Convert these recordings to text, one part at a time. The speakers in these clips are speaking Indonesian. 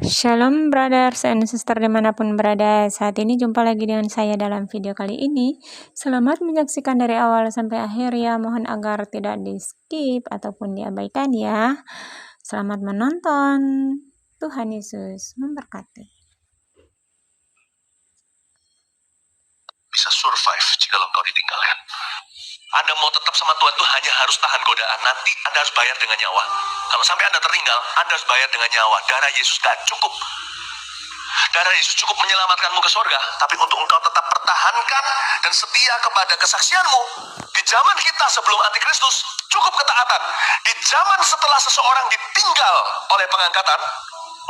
Shalom brothers and sister dimanapun berada, saat ini jumpa lagi dengan saya dalam video kali ini. Selamat menyaksikan dari awal sampai akhir ya, mohon agar tidak di skip ataupun diabaikan ya. Selamat menonton, Tuhan Yesus memberkati. Bisa survive jika engkau ditinggalkan. Anda mau tetap sama Tuhan tuh hanya harus tahan godaan. Nanti Anda harus bayar dengan nyawa. Kalau sampai Anda tertinggal, Anda harus bayar dengan nyawa. Darah Yesus gak cukup. Darah Yesus cukup menyelamatkanmu ke sorga, tapi untuk engkau tetap pertahankan dan setia kepada kesaksianmu. Di zaman kita sebelum antikristus, cukup ketaatan. Di zaman setelah seseorang ditinggal oleh pengangkatan,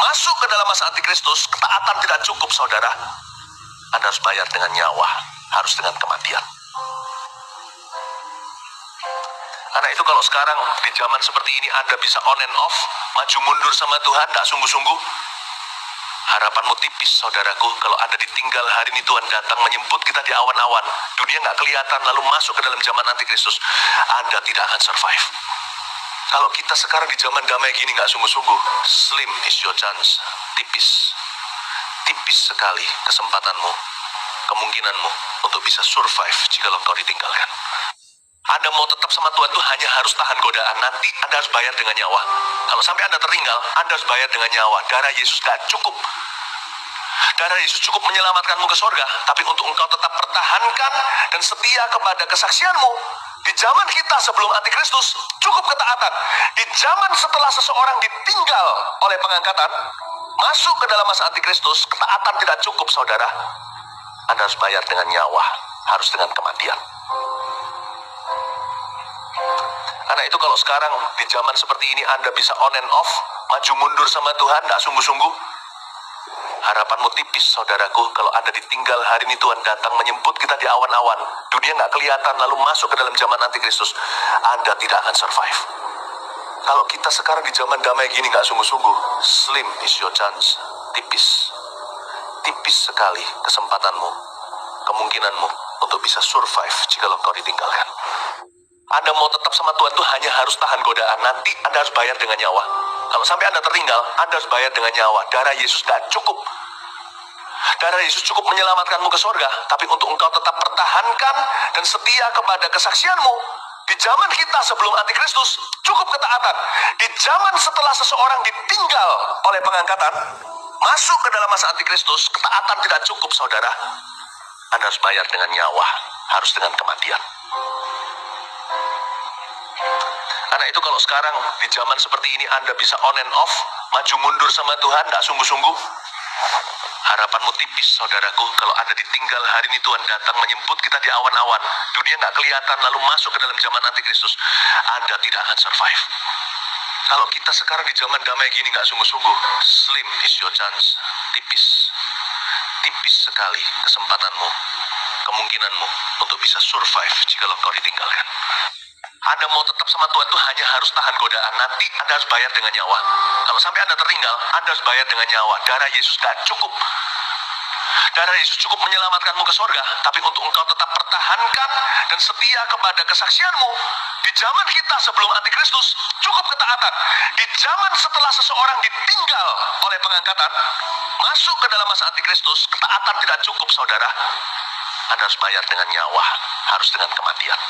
masuk ke dalam masa antikristus, ketaatan tidak cukup, saudara. Anda harus bayar dengan nyawa, harus dengan kematian. Karena itu kalau sekarang di zaman seperti ini Anda bisa on and off, maju mundur sama Tuhan, tidak sungguh-sungguh, harapanmu tipis, saudaraku. Kalau Anda ditinggal, hari ini Tuhan datang menyebut kita di awan-awan, dunia nggak kelihatan, lalu masuk ke dalam zaman antikristus, Anda tidak akan survive. Kalau kita sekarang di zaman damai gini nggak sungguh-sungguh, slim is your chance, tipis sekali kesempatanmu, kemungkinanmu untuk bisa survive jika engkau ditinggalkan. Anda mau tetap sama Tuhan tuh hanya harus tahan godaan. Nanti Anda harus bayar dengan nyawa. Kalau sampai Anda tertinggal, Anda harus bayar dengan nyawa. Darah Yesus gak cukup. Darah Yesus cukup menyelamatkanmu ke sorga, tapi untuk engkau tetap pertahankan dan setia kepada kesaksianmu. Di zaman kita sebelum antikristus, cukup ketaatan. Di zaman setelah seseorang ditinggal oleh pengangkatan, masuk ke dalam masa antikristus, ketaatan tidak cukup, saudara. Anda harus bayar dengan nyawa, harus dengan kematian. Karena itu kalau sekarang di zaman seperti ini Anda bisa on and off, maju mundur sama Tuhan, tidak sungguh-sungguh, harapanmu tipis, saudaraku. Kalau Anda ditinggal, hari ini Tuhan datang menyebut kita di awan-awan, dunia nggak kelihatan, lalu masuk ke dalam zaman antikristus, Anda tidak akan survive. Kalau kita sekarang di zaman damai gini nggak sungguh-sungguh, slim is your chance, tipis sekali kesempatanmu, kemungkinanmu untuk bisa survive jika engkau ditinggalkan. Anda mau tetap sama Tuhan tuh hanya harus tahan godaan. Nanti Anda harus bayar dengan nyawa. Kalau sampai Anda tertinggal, Anda harus bayar dengan nyawa. Darah Yesus gak cukup. Darah Yesus cukup menyelamatkanmu ke sorga, tapi untuk engkau tetap pertahankan dan setia kepada kesaksianmu. Di zaman kita sebelum antikristus, cukup ketaatan. Di zaman setelah seseorang ditinggal oleh pengangkatan, masuk ke dalam masa antikristus, ketaatan tidak cukup, saudara. Anda harus bayar dengan nyawa, harus dengan kematian. Karena itu kalau sekarang di zaman seperti ini Anda bisa on and off, maju mundur sama Tuhan, tidak sungguh-sungguh, harapanmu tipis, saudaraku. Kalau Anda ditinggal, hari ini Tuhan datang menyebut kita di awan-awan, dunia nggak kelihatan, lalu masuk ke dalam zaman antikristus, Anda tidak akan survive. Kalau kita sekarang di zaman damai gini nggak sungguh-sungguh, slim is your chance, tipis sekali kesempatanmu, kemungkinanmu untuk bisa survive jika engkau ditinggalkan. Anda mau tetap sama Tuhan tuh hanya harus tahan godaan. Nanti Anda harus bayar dengan nyawa. Kalau sampai Anda tertinggal, Anda harus bayar dengan nyawa. Darah Yesus gak cukup. Darah Yesus cukup menyelamatkanmu ke sorga, tapi untuk engkau tetap pertahankan dan setia kepada kesaksianmu. Di zaman kita sebelum antikristus, cukup ketaatan. Di zaman setelah seseorang ditinggal oleh pengangkatan, masuk ke dalam masa antikristus, ketaatan tidak cukup, saudara. Anda harus bayar dengan nyawa, harus dengan kematian.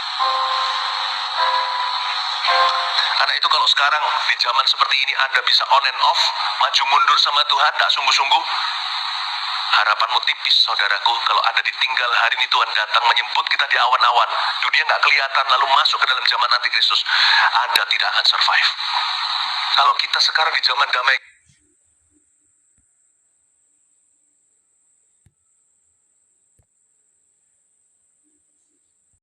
Karena itu kalau sekarang di zaman seperti ini Anda bisa on and off, maju mundur sama Tuhan, tidak sungguh-sungguh, harapanmu tipis, saudaraku. Kalau Anda ditinggal, hari ini Tuhan datang menyebut kita di awan-awan, dunia nggak kelihatan, lalu masuk ke dalam zaman antikristus, Anda tidak akan survive. Kalau kita sekarang di zaman damai